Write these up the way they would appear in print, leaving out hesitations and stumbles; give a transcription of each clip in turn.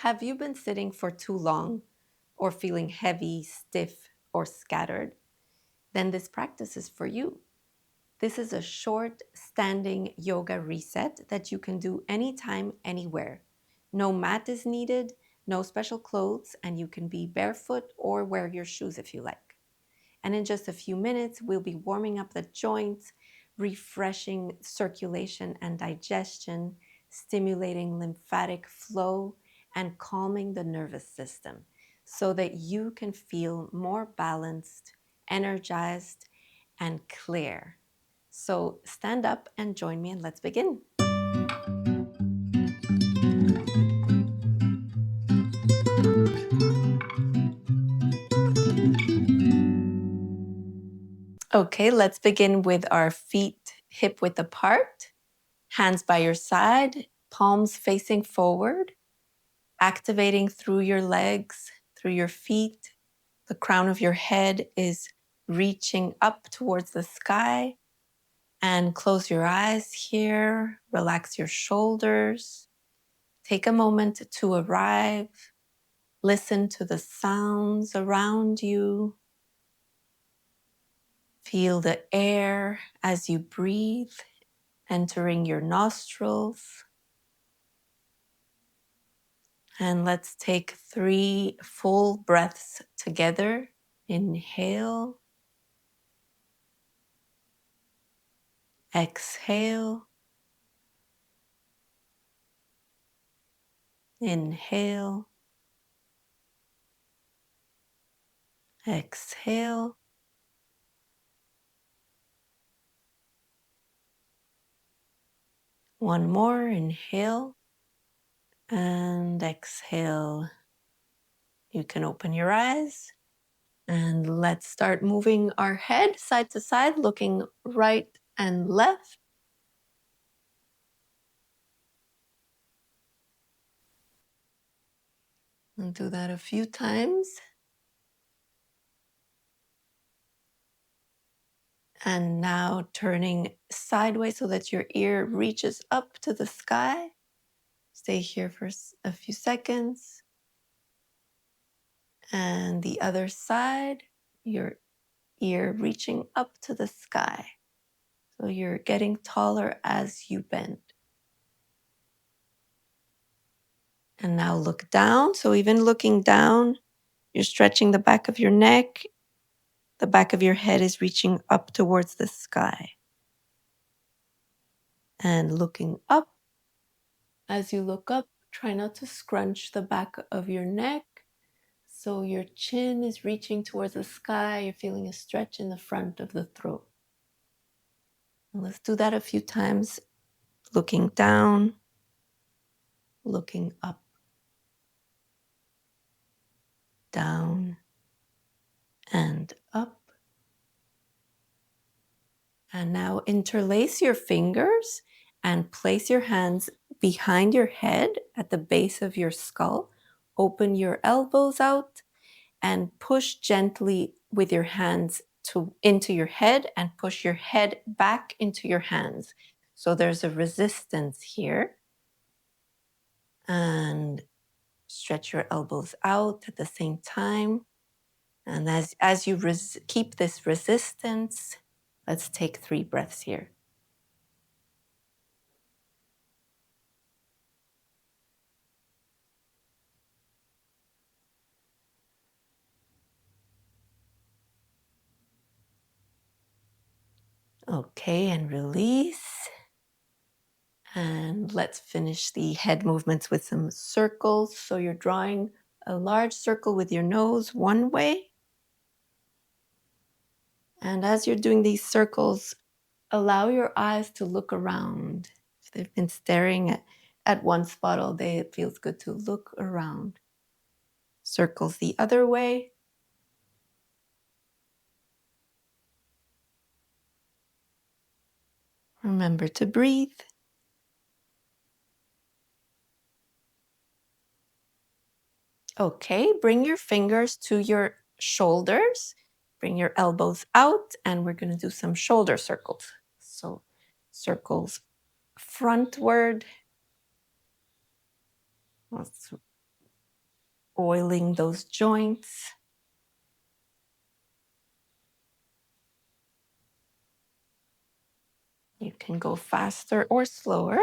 Have you been sitting for too long or feeling heavy, stiff, or scattered? Then this practice is for you. This is a short standing yoga reset that you can do anytime, anywhere. No mat is needed, no special clothes, and you can be barefoot or wear your shoes if you like. And in just a few minutes, we'll be warming up the joints, refreshing circulation and digestion, stimulating lymphatic flow, and calming the nervous system so that you can feel more balanced, energized, and clear. So stand up and join me and let's begin. Okay, let's begin with our feet hip width apart, hands by your side, palms facing forward, activating through your legs, through your feet. The crown of your head is reaching up towards the sky. And close your eyes here, relax your shoulders. Take a moment to arrive. Listen to the sounds around you. Feel the air as you breathe, entering your nostrils. And let's take 3 full breaths together. Inhale, exhale, inhale, exhale. One more, inhale and exhale. You can open your eyes and let's start moving our head side to side, looking right and left. And do that a few times. And now turning sideways so that your ear reaches up to the sky. Stay here for a few seconds. And the other side, your ear reaching up to the sky. So you're getting taller as you bend. And now look down. So even looking down, you're stretching the back of your neck. The back of your head is reaching up towards the sky. And looking up, as you look up, try not to scrunch the back of your neck. So your chin is reaching towards the sky. You're feeling a stretch in the front of the throat. And let's do that a few times. Looking down, looking up, down, and up. And now interlace your fingers and place your hands behind your head at the base of your skull. Open your elbows out and push gently with your hands into your head and push your head back into your hands. So there's a resistance here. And stretch your elbows out at the same time. And as you keep this resistance, let's take 3 breaths here. Okay, and release. And let's finish the head movements with some circles. So you're drawing a large circle with your nose one way. And as you're doing these circles, allow your eyes to look around. If they've been staring at one spot all day, it feels good to look around. Circles the other way. Remember to breathe. Okay, bring your fingers to your shoulders. Bring your elbows out, and we're going to do some shoulder circles. So circles frontward. Let's oiling those joints. You can go faster or slower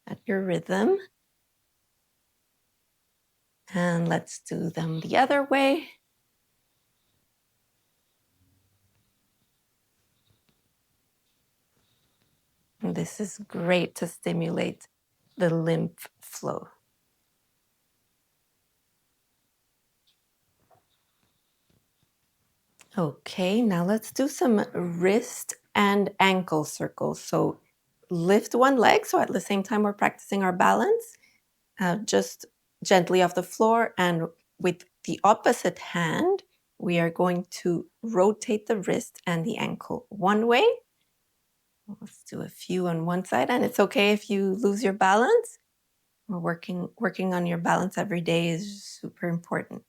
at your rhythm. And let's do them the other way. And this is great to stimulate the lymph flow. Okay, now let's do some wrist and ankle circles. So lift one leg. So at the same time, we're practicing our balance, just gently off the floor. And with the opposite hand, we are going to rotate the wrist and the ankle one way. Let's do a few on one side. And it's okay if you lose your balance. We're working on your balance every day is super important.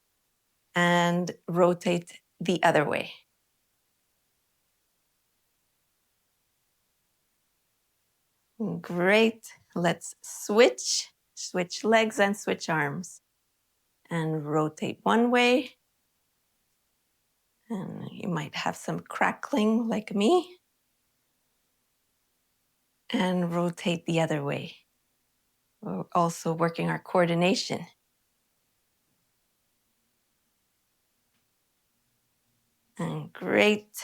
And rotate the other way. Great. Let's switch legs and switch arms. And rotate one way. And you might have some crackling like me. And rotate the other way. We're also working our coordination. And great.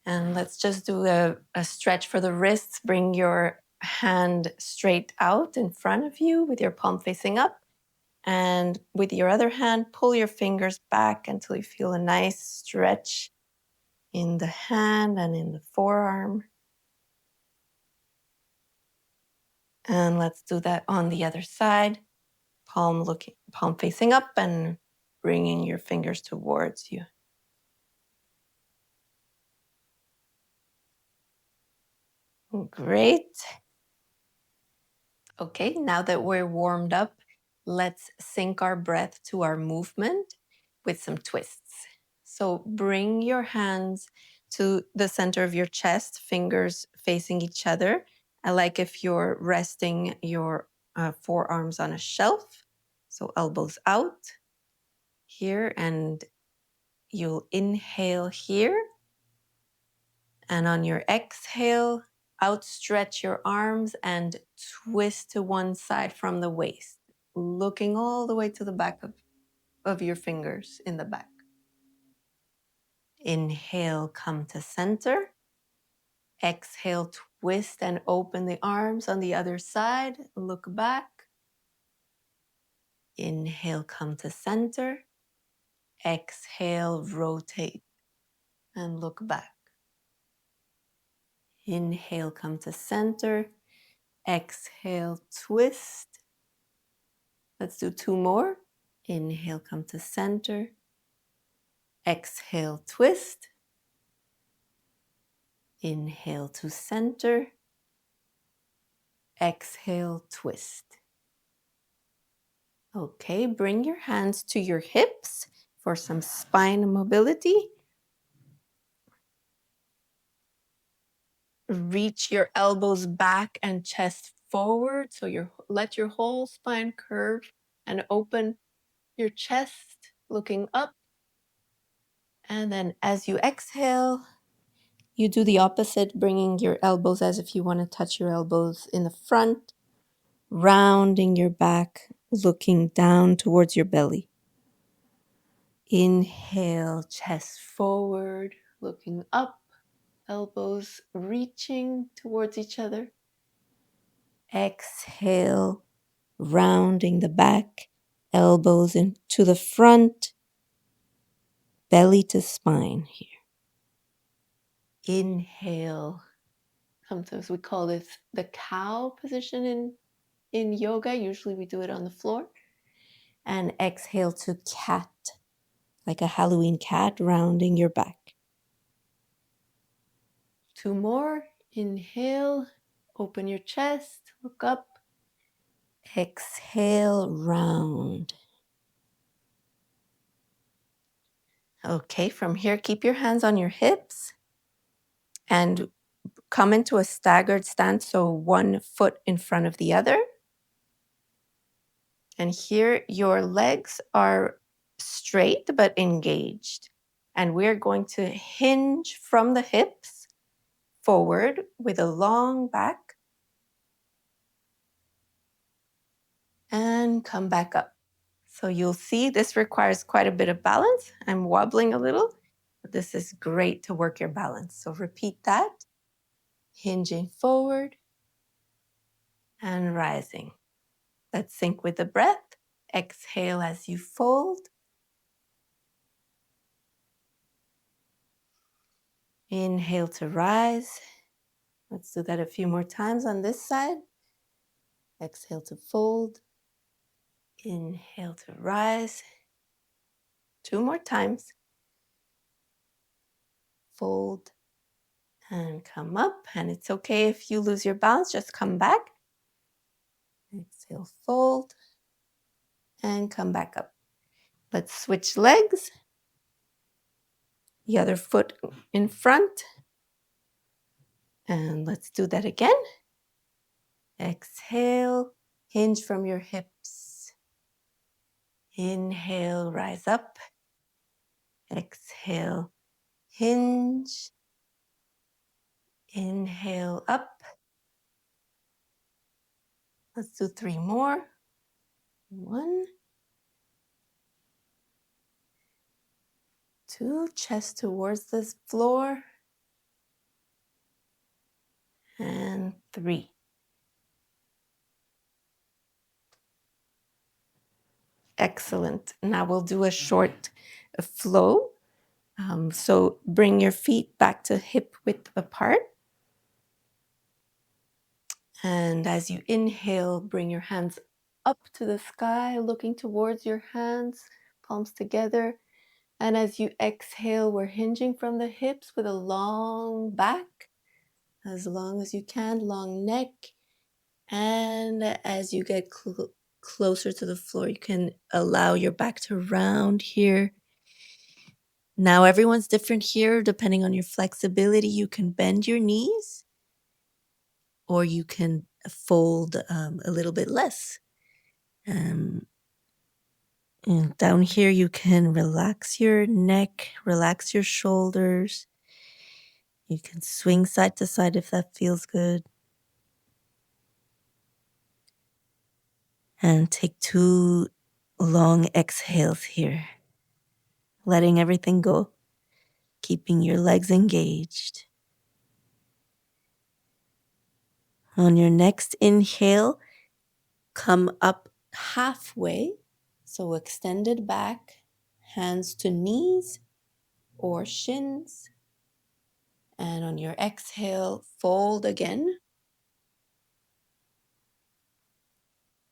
And let's just do a stretch for the wrists. Bring your hand straight out in front of you with your palm facing up. And with your other hand, pull your fingers back until you feel a nice stretch in the hand and in the forearm. And let's do that on the other side. Palm facing up and bringing your fingers towards you. Great. Okay, now that we're warmed up, let's sync our breath to our movement with some twists. So bring your hands to the center of your chest, fingers facing each other. I like if you're resting your forearms on a shelf. So elbows out here, and you'll inhale here. And on your exhale, outstretch your arms and twist to one side from the waist, looking all the way to the back of your fingers in the back. Inhale, come to center. Exhale, twist and open the arms on the other side. Look back. Inhale, come to center. Exhale, rotate and look back. Inhale, come to center. Exhale, twist. Let's do two more. Inhale, come to center. Exhale, twist. Inhale to center. Exhale, twist. Okay, bring your hands to your hips for some spine mobility. Reach your elbows back and chest forward. So let your whole spine curve and open your chest, looking up. And then as you exhale, you do the opposite, bringing your elbows as if you want to touch your elbows in the front, rounding your back, looking down towards your belly. Inhale, chest forward, looking up, elbows reaching towards each other. Exhale, rounding the back, elbows into the front, belly to spine here. Inhale. Sometimes we call this the cow position in yoga. Usually we do it on the floor. And exhale to cat, like a Halloween cat, rounding your back. Two more. Inhale, open your chest, look up. Exhale, round. Okay, from here, keep your hands on your hips and come into a staggered stance, so one foot in front of the other. And here your legs are straight but engaged. And we're going to hinge from the hips forward with a long back and come back up. So you'll see this requires quite a bit of balance. I'm wobbling a little, but this is great to work your balance. So repeat that, hinging forward and rising. Let's sync with the breath. Exhale as you fold. Inhale to rise. Let's do that a few more times on this side. Exhale to fold. Inhale to rise. 2 more times. Fold and come up. And it's okay if you lose your balance, just come back. Exhale, fold and come back up. Let's switch legs. The other foot in front. And let's do that again. Exhale, hinge from your hips. Inhale, rise up. Exhale, hinge. Inhale, up. Let's do 3 more. 1, 2, chest towards the floor. And 3. Excellent. Now we'll do a short flow. So bring your feet back to hip width apart. And as you inhale, bring your hands up to the sky, looking towards your hands, palms together. And as you exhale, we're hinging from the hips with a long back, as long as you can, long neck. And as you get closer to the floor, you can allow your back to round here. Now, everyone's different here. Depending on your flexibility, you can bend your knees or you can fold a little bit less. And down here, you can relax your neck, relax your shoulders. You can swing side to side if that feels good. And take 2 long exhales here, letting everything go, keeping your legs engaged. On your next inhale, come up halfway, so extended back, hands to knees or shins. And on your exhale, fold again.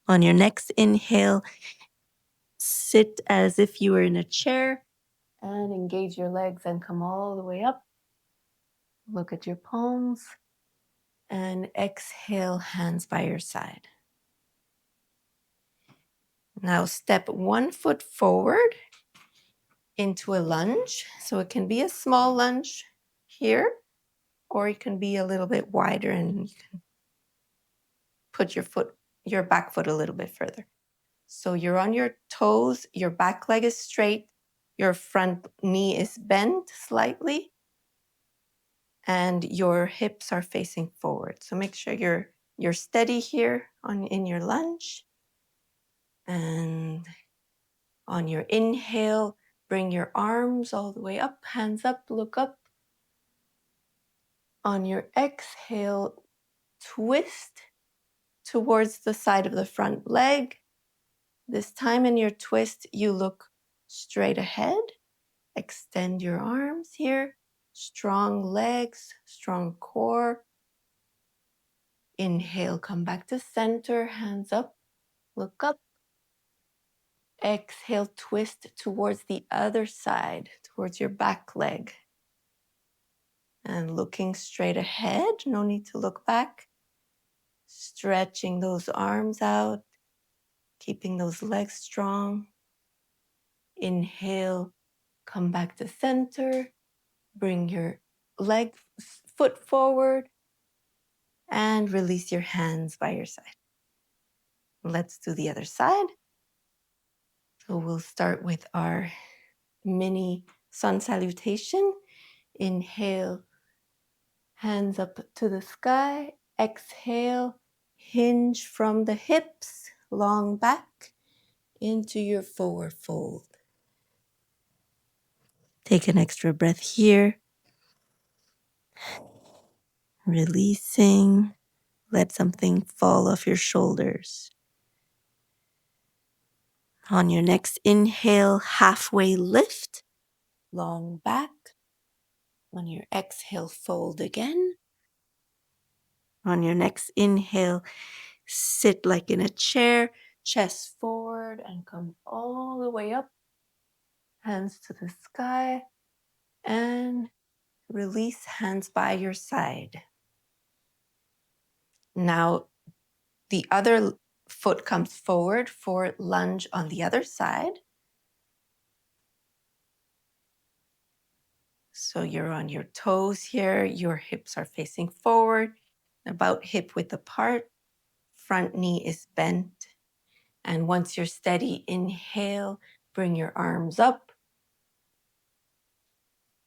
On your next inhale, sit as if you were in a chair and engage your legs and come all the way up. Look at your palms and exhale, hands by your side. Now step 1 foot forward into a lunge. So it can be a small lunge here, or it can be a little bit wider and you can put your back foot a little bit further. So you're on your toes, your back leg is straight, your front knee is bent slightly, and your hips are facing forward. So make sure you're steady here in your lunge. And on your inhale, bring your arms all the way up, hands up, look up. On your exhale, twist towards the side of the front leg. This time in your twist, you look straight ahead. Extend your arms here. Strong legs, strong core. Inhale, come back to center, hands up, look up. Exhale, twist towards the other side, towards your back leg. And looking straight ahead, no need to look back. Stretching those arms out, keeping those legs strong. Inhale, come back to center. Bring your foot forward and release your hands by your side. Let's do the other side. So we'll start with our mini sun salutation. Inhale, hands up to the sky. Exhale, hinge from the hips, long back into your forward fold. Take an extra breath here, releasing. Let something fall off your shoulders. On your next inhale, halfway lift, long back. On your exhale, fold again. On your next inhale, sit like in a chair, chest forward and come all the way up. Hands to the sky and release, hands by your side. Now the other foot comes forward for lunge on the other side. So you're on your toes here, your hips are facing forward, about hip width apart, front knee is bent. And once you're steady, inhale, bring your arms up.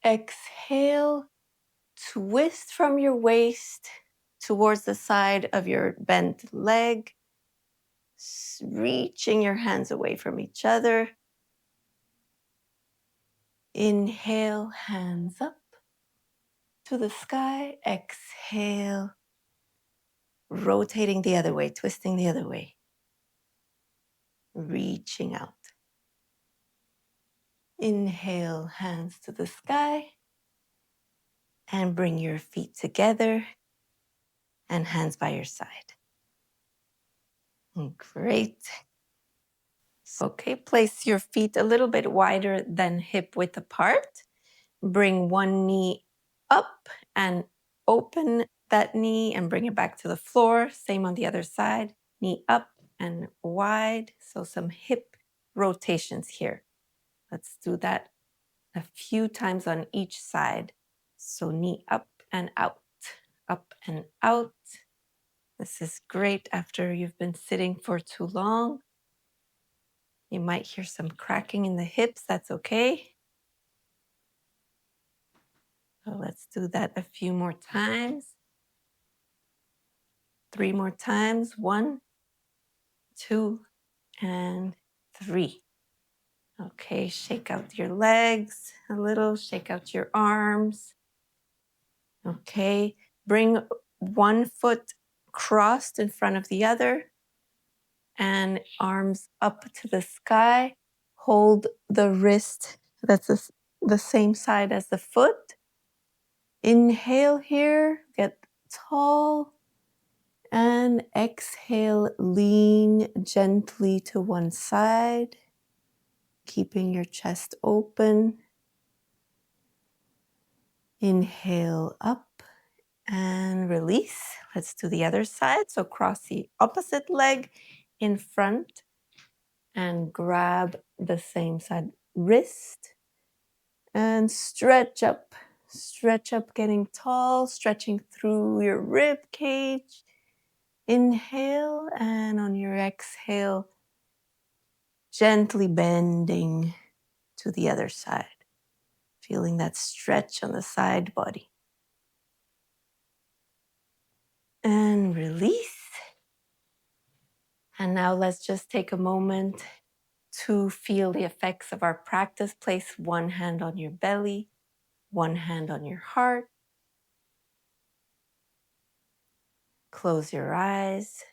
Exhale, twist from your waist towards the side of your bent leg, reaching your hands away from each other. Inhale, hands up to the sky. Exhale, rotating the other way, twisting the other way, reaching out. Inhale, hands to the sky, and bring your feet together and hands by your side. Great. Okay, place your feet a little bit wider than hip width apart. Bring one knee up and open that knee and bring it back to the floor. Same on the other side. Knee up and wide. So some hip rotations here. Let's do that a few times on each side. So knee up and out, up and out. This is great after you've been sitting for too long. You might hear some cracking in the hips. That's okay. So let's do that a few more times. 3 more times. 1, 2, and 3. Okay, shake out your legs a little, shake out your arms. Okay, bring one foot crossed in front of the other and arms up to the sky. Hold the wrist that's the same side as the foot. Inhale here, get tall. And exhale, lean gently to one side, keeping your chest open. Inhale up and release. Let's do the other side. So cross the opposite leg in front and grab the same side wrist and stretch up. Stretch up, getting tall, stretching through your rib cage. Inhale, and on your exhale, gently bending to the other side, feeling that stretch on the side body. And release. And now let's just take a moment to feel the effects of our practice. Place one hand on your belly, one hand on your heart. Close your eyes.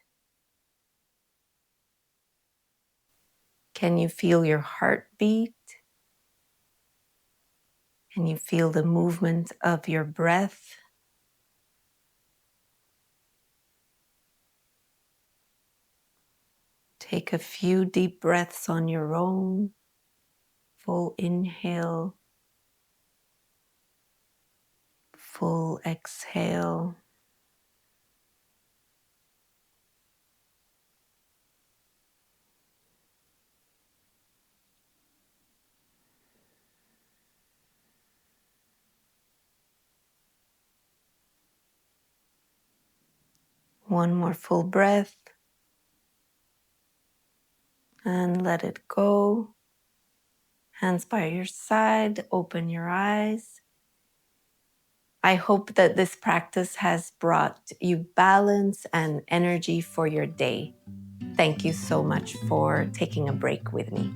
Can you feel your heartbeat? Can you feel the movement of your breath? Take a few deep breaths on your own. Full inhale, full exhale. One more full breath and let it go. Hands by your side, open your eyes. I hope that this practice has brought you balance and energy for your day. Thank you so much for taking a break with me.